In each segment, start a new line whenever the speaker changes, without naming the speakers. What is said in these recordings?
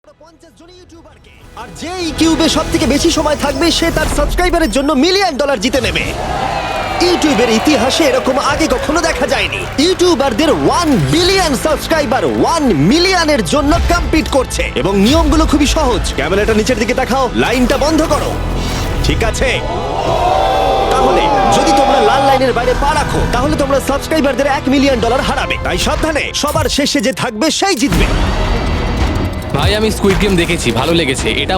আমরা 50 জন ইউটিউবারকে আর যে ইউটিউবে সবথেকে বেশি সময় থাকবে সে তার সাবস্ক্রাইবারের জন্য $1 মিলিয়ন জিতে নেবে। ইউটিউবের ইতিহাসে এরকম আগে কখনো দেখা যায়নি। ইউটিউবারদের 1 বিলিয়ন সাবস্ক্রাইবার 1 মিলিয়নের জন্য কম্পিট করছে এবং নিয়মগুলো খুবই সহজ। ক্যামেরাটা নিচের দিকে দেখাও, লাইনটা বন্ধ করো। ঠিক আছে, তাহলে যদি তোমরা লাল লাইনের বাইরে পা রাখো তাহলে তোমরা সাবস্ক্রাইবারদের $1 মিলিয়ন হারাবে। তাই সাবধানে, সবার শেষে যে থাকবে সেই জিতবে।
ভাই আমি স্কুইড গেম দেখেছি, ভালো লেগেছে। এটা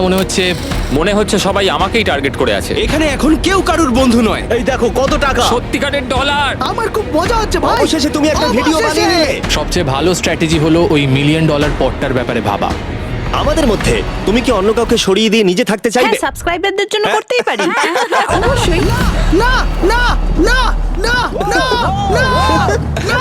মনে হচ্ছে সবাই আমাকেই টার্গেট করে আছে।
এখানে এখন কেউ কারুর বন্ধু নয়।
এই দেখো কত টাকা,
সত্যিকারের ডলার।
আমার খুব মজা হচ্ছে ভাই।
অবশেষে তুমি একটা ভিডিও বানিয়ে নিলে।
সবচেয়ে ভালো স্ট্র্যাটেজি হলো ওই $1 মিলিয়ন পটটার ব্যাপারে ভাবা।
আমাদের মধ্যে তুমি কি অন্য কাউকে সরিয়ে দিয়ে নিজে থাকতে চাইবে?
হ্যাঁ, সাবস্ক্রাইবারদের জন্য
হ্যাঁ।
করতেই পারি। অবশ্যই।
না না না না না না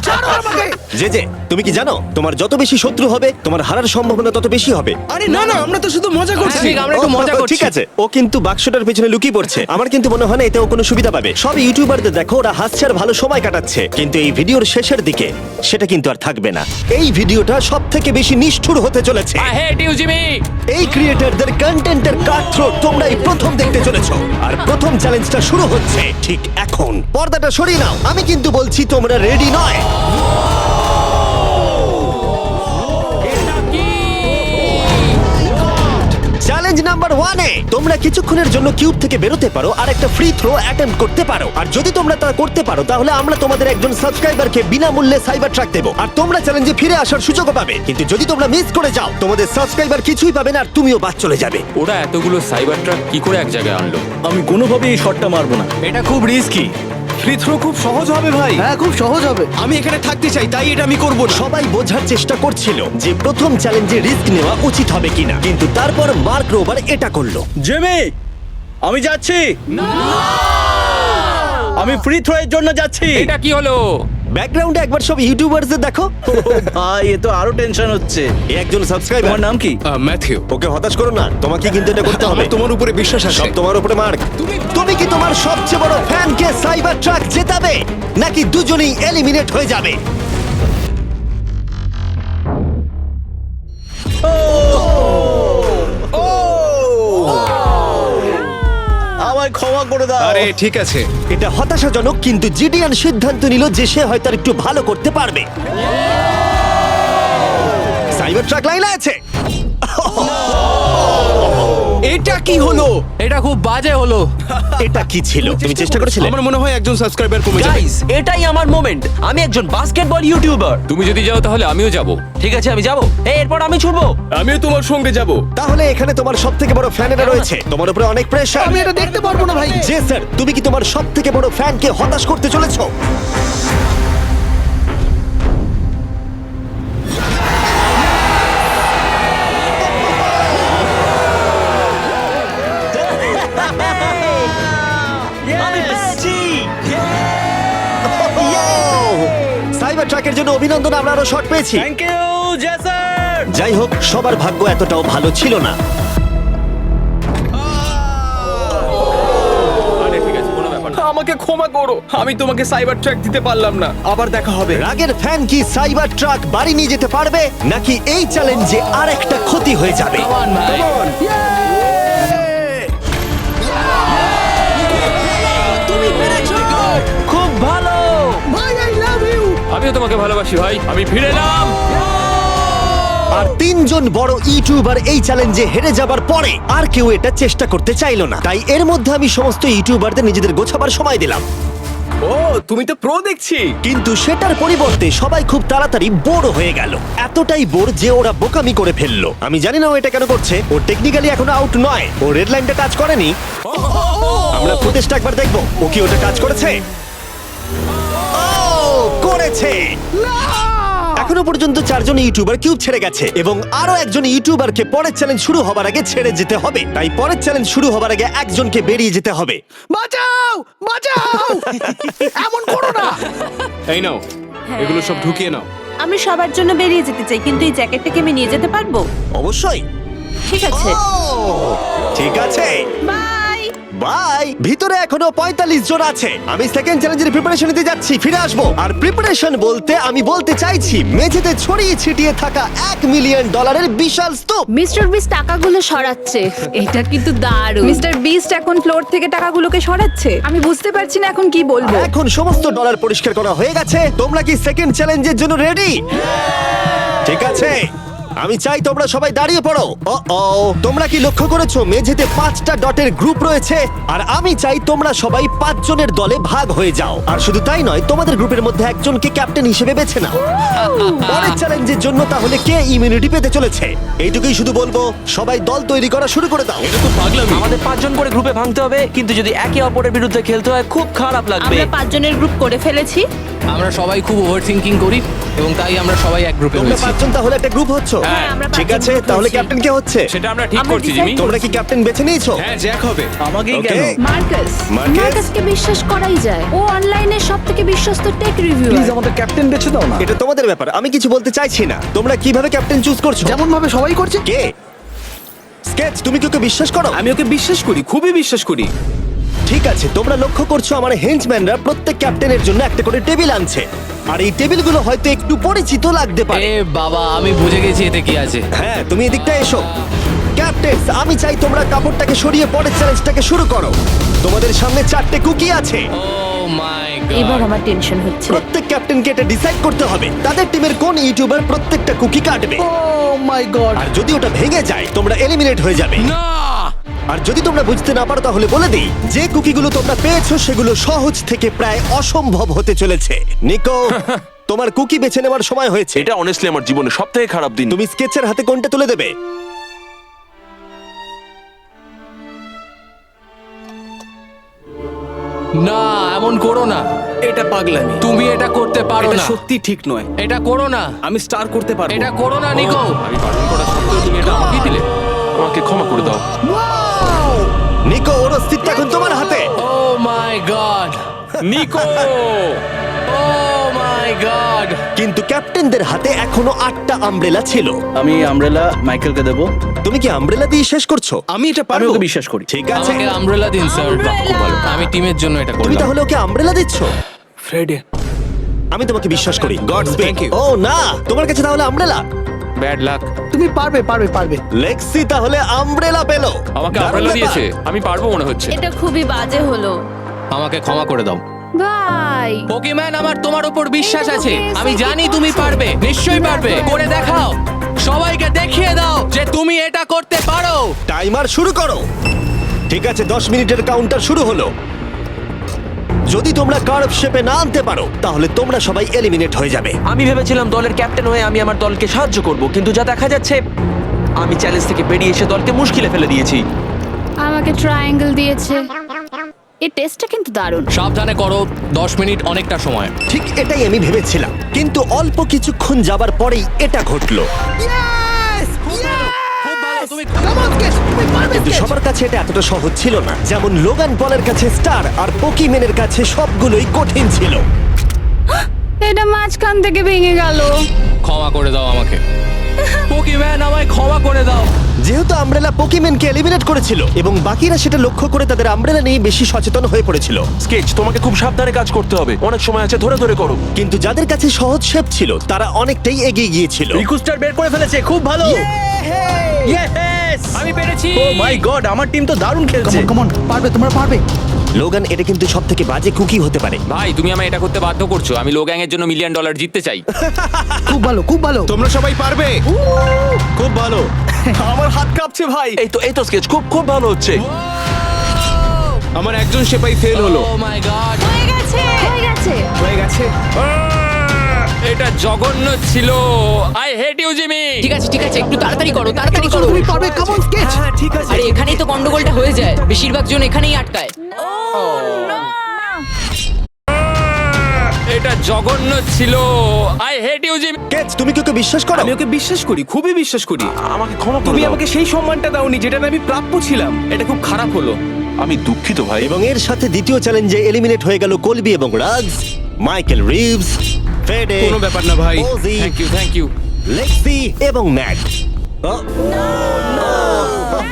ছাড়ো আমাকে।
যে তুমি কি জানো তোমার যত বেশি শত্রু হবে তোমার হারার সম্ভাবনা তত বেশি হবে।
আরে না না, আমরা তো শুধু মজা করছি।
ঠিক, আমরা একটু মজা করছি।
ঠিক আছে, ও কিন্তু বাক্সটার পেছনে লুকিয়ে পড়ছে। আমার কিন্তু মনে হয় না এতে ও কোনো সুবিধা পাবে। সব ইউটিউবারদের দেখো ওরা হাসছে আর ভালো সময় কাটাচ্ছে, কিন্তু এই ভিডিওর শেষের দিকে সেটা কিন্তু আর থাকবে না। এই ভিডিওটা সবথেকে বেশি নিষ্ঠুর হতে চলেছে।
I hate you Jimmy.
এই ক্রিয়েটরদের কন্টেন্টের কাটথ্রোট তোমরাই প্রথম দেখতে চলেছো। আর প্রথম চ্যালেঞ্জটা শুরু হচ্ছে ঠিক এখন। পর্দাটা সরিয়ে নাও, আমি কিন্তু বলছি তোমরা রেডি নয়। চ্যালেঞ্জ নাম্বার 1 এ তোমরা কিছুক্ষণের জন্য কিউব থেকে বেরোতে পারো আর একটা ফ্রি থ্রো অ্যাটেম্প্ট করতে পারো। আর যদি তোমরা তা করতে পারো তাহলে আমরা তোমাদের একজন সাবস্ক্রাইবারকে বিনামূল্যে সাইবার ট্রাক দেবো আর তোমরা চ্যালেঞ্জে ফিরে আসার সুযোগও পাবে। কিন্তু যদি তোমরা মিস করে যাও তোমাদের সাবস্ক্রাইবার কিছুই পাবে না আর তুমিও বাদ চলে যাবে।
ওরা এতগুলো সাইবার ট্রাক কি করে এক জায়গায় আনলো?
আমি কোনোভাবেই এই শটটা মারবো না।
এটা খুব রিস্কি।
ফ্রি থ্রো খুব সহজ হবে ভাই।
হ্যাঁ, খুব সহজ হবে।
আমি এখানে থাকতে চাই, তাই এটা আমি করব না।
সবাই বোঝার চেষ্টা করছিল যে প্রথম চ্যালেঞ্জে রিস্ক নেওয়া উচিত হবে কিনা, কিন্তু তারপর মার্ক রোবার এটা করলো।
জেমি, আমি যাচ্ছি। আমি ফ্রি থ্রো এর জন্য যাচ্ছি।
এটা কি হলো?
ব্যাকগ্রাউন্ডে একবার সব ইউটিউবারদের দেখো।
ভাই, এ তো আরো টেনশন হচ্ছে।
এ একজন সাবস্ক্রাইবার।
তোমার নাম কি?
ম্যাথিউ।
ওকে হতাশ করো না, তোমাকে কিন্তু এটা করতে হবে।
আমার তোমার উপরে বিশ্বাস আছে।
সব তোমার উপরে মার্ক। তুমি কি তোমার সবচেয়ে বড় ফ্যানকে সাইবার ট্রাক জেতাবে নাকি দুজনেই এলিমিনেট হয়ে যাবে?
আমায় ক্ষমা করে দাও।
আরে ঠিক আছে।
এটা হতাশাজনক, কিন্তু জিডিয়ান সিদ্ধান্ত নিল যে সে হয়তো আর একটু ভালো করতে পারবে। সাইবার ট্রাক লাইনে আছে।
এটা কি হলো?
এটা খুব বাজে হলো।
এটা কি ছিল? তুমি চেষ্টা করেছিলে?
আমার মনে হয় একজন সাবস্ক্রাইবার কমে যাবে।
গাইস, এটাই আমার মোমেন্ট। আমি একজন বাস্কেটবল ইউটিউবার।
তুমি যদি যাও তাহলে আমিও যাব।
ঠিক আছে, আমি যাব। এরপর আমি ছুটবো।
আমিও তোমার সঙ্গে যাব।
তাহলে এখানে তোমার সবথেকে বড় ফ্যানেরা রয়েছে, তোমার উপরে অনেক প্রেশার।
আমি এটা দেখতে পারবো না ভাই।
জি স্যার, তুমি কি তোমার সবথেকে বড় ফ্যানকে হতাশ করতে চলেছো?
আমি পেরেছি।
সাইবার ট্রাকের জন্য অভিনন্দন, আমরা আরো শট পেয়েছি।
থ্যাংক ইউ জেসার।
যাই হোক, সবার ভাগ্য এতটাও ভালো ছিল না।
আরে ঠিক আছে, কোনো ব্যাপার না।
আমাকে ক্ষমা করো, আমি তোমাকে সাইবার ট্র্যাক দিতে পারলাম না। আবার দেখা হবে।
রাগের ফ্যান কি সাইবার ট্রাক বাড়ি নিয়ে যেতে পারবে নাকি এই চ্যালেঞ্জে আর একটা ক্ষতি হয়ে যাবে?
Come on, ভাই।
তুমি পেরেছো।
খুব ভালো।
ভাই, আই লাভ ইউ।
আমিও তোমাকে ভালোবাসি ভাই। আমি ফিরে এলাম।
আর 3 জন বড় ইউটিউবার এই চ্যালেঞ্জে হেরে যাবার পরে আর কেউ এটা চেষ্টা করতে চাইলো না। তাই এর মধ্যে আমি সমস্ত ইউটিউবারদের নিজেদের গোছাবার সময় দিলাম।
ও, তুমি তো প্রো দেখছি।
কিন্তু সেটার পরিবর্তে সবাই খুব তাড়াতাড়ি বোর হয়ে গেল। এতটাই বোর যে ওরা বোকামি করে ফেললো। আমি জানি না ও এটা কেন করছে। ও টেকনিক্যালি এখনো আউট নয়, ও রেড লাইনটা টাচ করেনি। আমরা ফুটেজটা একবার দেখবো, ও কি ওটা টাচ করেছে? ও করেছে। এখনো পর্যন্ত 4 জন ইউটিউবার কিউব ছেড়ে গেছে এবং আরো একজন ইউটিউবারকে পরের চ্যালেঞ্জ শুরু হবার আগে ছেড়ে যেতে হবে। তাই পরের চ্যালেঞ্জ শুরু হবার আগে একজনকে বেরিয়ে যেতে হবে।
বাঁচাও, বাঁচাও। এমন করো না।
এই নাও, এগুলো সব ঢুকিয়ে নাও।
আমি সবার জন্য বেরিয়ে যেতে চাই, কিন্তু এই জ্যাকেটটাকে আমি নিয়ে যেতে পারবো?
অবশ্যই।
ঠিক আছে।
ও, ঠিক আছে।
বাই।
বাই। ভিতরে এখনো 45 জন আছে। আমি সেকেন্ড চ্যালেঞ্জের প্রিপারেশন নিতে যাচ্ছি, ফিরে আসবো। আর প্রিপারেশন বলতে আমি বলতে চাইছি মেঝেতে ছড়িয়ে ছিটিয়ে থাকা $1 মিলিয়ন বিশাল স্তূপ।
মিস্টার বিস টাকাগুলো সরাচ্ছে। এটা কিন্তু দারুণ।
মিস্টার বিস্ট এখন ফ্লোর থেকে টাকাগুলোকে সরাচ্ছে। আমি বুঝতে পারছি না এখন কি বলবো।
এখন সমস্ত ডলার পরিষ্কার করা হয়ে গেছে। তোমরা কি সেকেন্ড চ্যালেঞ্জের জন্য রেডি? ঠিক আছে, আমি চাই তোমরা সবাই দাঁড়িয়ে পড়ো। ও তোমরা কি লক্ষ্য করেছো মেঝেতে 5টা ডটের গ্রুপ রয়েছে? আর আমি চাই তোমরা সবাই 5 জনের দলে ভাগ হয়ে যাও। আর শুধু তাই নয়, তোমাদের গ্রুপের মধ্যে একজনকে ক্যাপ্টেন হিসেবে বেছে নাও। পরের চ্যালেঞ্জের জন্য তাহলে কে ইমিউনিটি পেতে চলেছে? এইটুকুই শুধু বলবো, সবাই দল তৈরি করা শুরু করে দাও।
এটা তো পাগলামি।
আমাদের 5 জন করে গ্রুপে ভাঙতে হবে, কিন্তু যদি একে অপরের বিরুদ্ধে খেলতে হয় খুব খারাপ লাগবে।
আমরা 5 জনের গ্রুপ করে ফেলেছি।
আমরা সবাই খুব ওভার থিঙ্কিং করি এবং তাই আমরা সবাই এক গ্রুপে
তোমরা
হয়েছি।
5 জন তাহলে একটা গ্রুপ হচ্ছ।
হ্যাঁ,
আমরা
ঠিক
5 জন
আছে,
group
তাহলে
হয়েছি।
ক্যাপ্টেন কে হচ্ছে?
সেটা আমরা ঠিক
আমরা
করছি
decide
জিমি।
তোমরা কি ক্যাপ্টেন বেছে নিয়েছো?
হ্যাঁ, জ্যাক হবে।
আমাকেই
Okay.
কেন?
মার্কাস।
মার্কেস,
মার্কাসকে বিশ্বাস করাই যায়। ও অনলাইনে সবথেকে বিশ্বস্ত টেক রিভিউয়ার।
আমাদের ক্যাপ্টেন বেছে দাও না।
এটা তোমাদের ব্যাপার, আমি কিছু বলতে চাইছি না। তোমরা কিভাবে ক্যাপ্টেন চুজ করছো?
যেমন ভাবে সবাই করছে।
কে? স্কেচ, তুমি কি ওকে বিশ্বাস করো?
আমি ওকে বিশ্বাস করি, খুবই বিশ্বাস করি।
ঠিক আছে, তোমরা লক্ষ্য করছো আমার হেঞ্চম্যানরা প্রত্যেক ক্যাপ্টেনের জন্য একটা করে টেবিল আনছে। আর এই টেবিলগুলো হয়তো একটু পরিচিত লাগতে পারে।
এ বাবা, আমি বুঝে গেছি এতে কি আছে।
হ্যাঁ, তুমি এদিকটা এসো। ক্যাপ্টেন্স, আমি চাই তোমরা কাপড়টাকে সরিয়ে পরের চ্যালেঞ্জটাকে শুরু করো। তোমাদের সামনে 4টে কুকি আছে।
ও মাই
এবার
গড।
আমার টেনশন হচ্ছে।
প্রত্যেক ক্যাপ্টেনকে এটা ডিসাইড করতে হবে তাদের টিমের কোন ইউটিউবার প্রত্যেকটা কুকি কাটবে।
ও মাই গড।
আর যদি ওটা ভেঙে যায় তোমরা এলিমিনেট হয়ে যাবে।
না!
আর যদি তোমরা বুঝতে না পারো তাহলে বলে দিই, যে কুকিগুলো তোমরা পেয়েছো সেগুলো সহজ থেকে প্রায় অসম্ভব হতে চলেছে। নিকো, তোমার কুকি বেছে নেওয়ার সময় হয়েছে।
এটা অনেস্টলি আমার জীবনে সবথেকে খারাপ দিন।
তুমি স্কেচের হাতে কোনটা তুলে দেবে?
না, এমন করো না।
এটা পাগলামি।
তুমি এটা করতে পারো
এটা
না।
সত্যি ঠিক নয়।
এটা করো না।
আমি স্টার করতে পারবো।
এটা করো না নিকো। আমি বারণ করা সত্ত্বেও তুমি এটা আমাকেই দিলে।
আমাকে ক্ষমা করে দাও।
নিকো, ওর অস্তিত্ব এখন তোমার হাতে।
ও my god.
Nicco!
O my god.
কিন্তু ক্যাপ্টেনদের হাতে এখনো 8টা আমব্রেলা ছিল।
আমি আমব্রেলা মাইকেলকে দেবো।
তুমি কি আমব্রেলা দিয়ে শেষ করছো?
আমি এটা
আমি
পারবো।
ওকে বিশ্বাস করি।
ঠিক আছে,
আমাকে আমব্রেলা দিন স্যার। খুব ভালো। আমি টিমের জন্য এটা
তুমি
করলাম।
তাহলে ওকে আমব্রেলা দিচ্ছ?
ফ্রেডে।
আমি তোমাকে বিশ্বাস করি। Gods speak.
Thank you.
ও না, তোমার কাছে তাহলে আমব্রেলা।
Bad luck.
তুমি পারবে পারবে পারবে।
লেক্সি তাহলে আমব্রেলা পেলো।
আমাকে
দারুণ
আমব্রেলা
ব্যাপার।
দিয়েছে। আমি পারবো মনে হচ্ছে।
এটা খুবই বাজে হলো।
আমাকে ক্ষমা করে দাও।
ভাই
পোকিম্যান, আমার তোমার উপর বিশ্বাস
এই
আছে।
লোকে
আমি
এসে
জানি
কি
তুমি
করছো?
পারবে। নিশ্চয়ই পারবে।
Never.
করে দেখাও। সবাইকে দেখিয়ে দাও যে তুমি এটা করতে পারো।
টাইমার শুরু করো। ঠিক আছে, 10 মিনিটের কাউন্টার শুরু হলো। যদি তোমরা কার্ভ শেপে না আনতে পারো তাহলে তোমরা সবাই এলিমিনেট হয়ে যাবে।
আমি ভেবেছিলাম দলের ক্যাপ্টেন হয়ে আমি আমার দলকে সাহায্য করব, কিন্তু যা দেখা যাচ্ছে আমি চ্যালেঞ্জ থেকে বেরিয়ে এসে দলকে মুশকিলে ফেলে দিয়েছি।
আমাকে ট্রায়াঙ্গেল দিয়েছে। এই টেস্টটা কিন্তু দারুণ।
সাবধানে করো। 10 মিনিট অনেকটা সময়।
ঠিক এটাই আমি ভেবেছিলাম, কিন্তু অল্প কিছুক্ষণ যাবার পরেই এটা ঘটলো।
ইয়েস!
খুব ভালো। তুমি
কাম অন স্কেচ, তুমি পারবে
কিন্তু
স্কেচ।
সবার কাছে এটা এতটা সহজ ছিল না। যেমন লোগান পলের কাছে স্টার আর পোকিম্যানের কাছে সবগুলোই কঠিন ছিল।
এটা মাঝখান থেকে ভেঙে গেল।
ক্ষমা করে দাও আমাকে। পোকিম্যান, আমায় ক্ষমা করে দাও।
যেহেতু আমব্রেলা পোকিম্যানকে এলিমিনেট করেছিল এবং বাকিরা সেটা লক্ষ্য করে তাদের আমব্রেলা নিয়ে বেশি সচেতন হয়ে পড়েছিল।
স্কেচ, তোমাকে খুব সাবধানে কাজ করতে হবে। অনেক সময় আছে, ধরে ধরে করো।
কিন্তু যাদের কাছে সহজ শেপ ছিল তারা অনেকটাই এগিয়ে গিয়েছিল।
রিকুস্টার বের করে ফেলেছে, খুব ভালো। ইয়েস!
আমি পেরেছি।
ও মাই গড, আমার টিম তো দারুণ খেলছে।
কাম অন, পারবে, তোমরা পারবে।
লোগান, এটা কিন্তু সব থেকে বাজে কুকি হতে পারে।
ভাই, তুমি আমায় এটা করতে বাধ্য করছো। আমি লো গ্যাং এর জন্য $1 মিলিয়ন জিততে চাই।
খুব ভালো, খুব ভালো।
তোমরা সবাই পারবে। খুব ভালো। আমার হাত কাঁপছে ভাই।
এই তো স্কেচ, খুব খুব ভালো হচ্ছে।
আমার একজন সেপাই ফেল হলো।
Oh my god.
হয়ে গেছে। হয়ে গেছে।
হয়ে গেছে।
এটা জঘন্য ছিল। I hate you Jimmy.
ঠিক আছে ঠিক আছে, একটু তাড়াতাড়ি করো, তাড়াতাড়ি করো।
তুমি পারবে, কাম অন স্কেচ।
হ্যাঁ, ঠিক আছে।
আরে এখানেই তো গন্ডগোলটা হয়ে যায়। বেশিরভাগ জন এখানেই আটকায়।
এটা জঘন্য ছিল। I hate you Jimmy.
কেচ, তুমি কি ওকে বিশ্বাস করো?
আমি ওকে বিশ্বাস করি, খুবই বিশ্বাস করি।
আমাকে ক্ষমা করে
তুমি
দাও।
আমাকে সেই সম্মানটা দাওনি যেটা আমি প্রাপ্য ছিলাম। এটা খুব খারাপ হলো।
আমি দুঃখিত ভাই।
এবং এর সাথে দ্বিতীয় চ্যালেঞ্জে এলিমিনেট হয়ে গেল কলবি এবং রাগস, মাইকেল রিভস, ফেডে,
কোনো ব্যাপার না ভাই।
OG,
thank you.
লেক্সি এবং ম্যাট।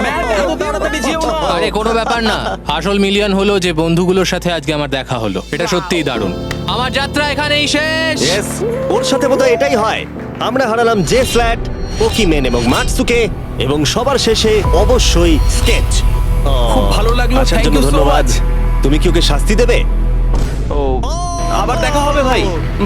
ম্যাট, এত তাড়াতাড়ি যেও না।
আরে কোনো ব্যাপার না, আসল মিলিয়ন হলো যে বন্ধুগুলোর সাথে আজকে আমার দেখা হলো। এটা সত্যিই দারুণ। আমার যাত্রা এখানেই শেষ।
ইয়েস, ওর সাথে বোধহয় এটাই হয়। আমরা হারালাম জে ফ্ল্যাট, পোকিমেন এবং মাটসুকে, এবং সবার শেষে অবশ্যই স্কেচ।
খুব ভালো লাগলো,
আসার
thank
জন্য
you so
ধন্যবাদ।
much.
তুমি কি ওকে শাস্তি দেবে?
ও
আবার দেখা হবে ভাই,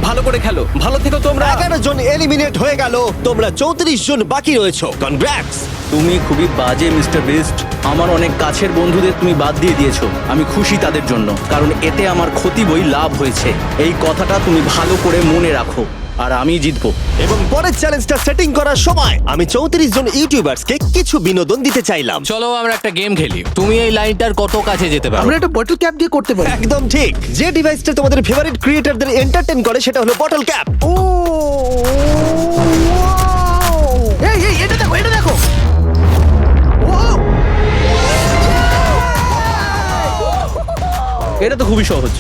ভালো করে খেলো, ভালো থেকো তোমরা।
11 জন এলিমিনেট হয়ে গেল, তোমরা 34 জন বাকি রয়েছো। কনগ্রাটস।
তুমি খুবই বাজে মিস্টার বিস্ট। আমার অনেক কাছের বন্ধুদের তুমি বাদ দিয়ে দিয়েছো। আমি খুশি তাদের জন্য, কারণ এতে আমার ক্ষতি বই লাভ হয়েছে। এই কথাটা তুমি ভালো করে মনে রাখো, আর আমি জিতবো।
এবং পরের চ্যালেঞ্জটা সেটিং করার সময় আমি 34 জন ইউটিউবার্সকে কিছু বিনোদন দিতে চাইলাম।
চলো আমরা একটা গেম খেলি। তুমি এই লাইনটার কত কাছে যেতে পারো?
আমরা একটা বটল ক্যাপ দিয়ে করতে পারি।
একদম ঠিক। যে ডিভাইসটা তোমাদের ফেভারিট ক্রিয়েটরদের এন্টারটেইন করে সেটা হলো বটল ক্যাপ।
ও এই এই এটা দেখো, এটা দেখো। ও
এটা তো খুবই সহজ।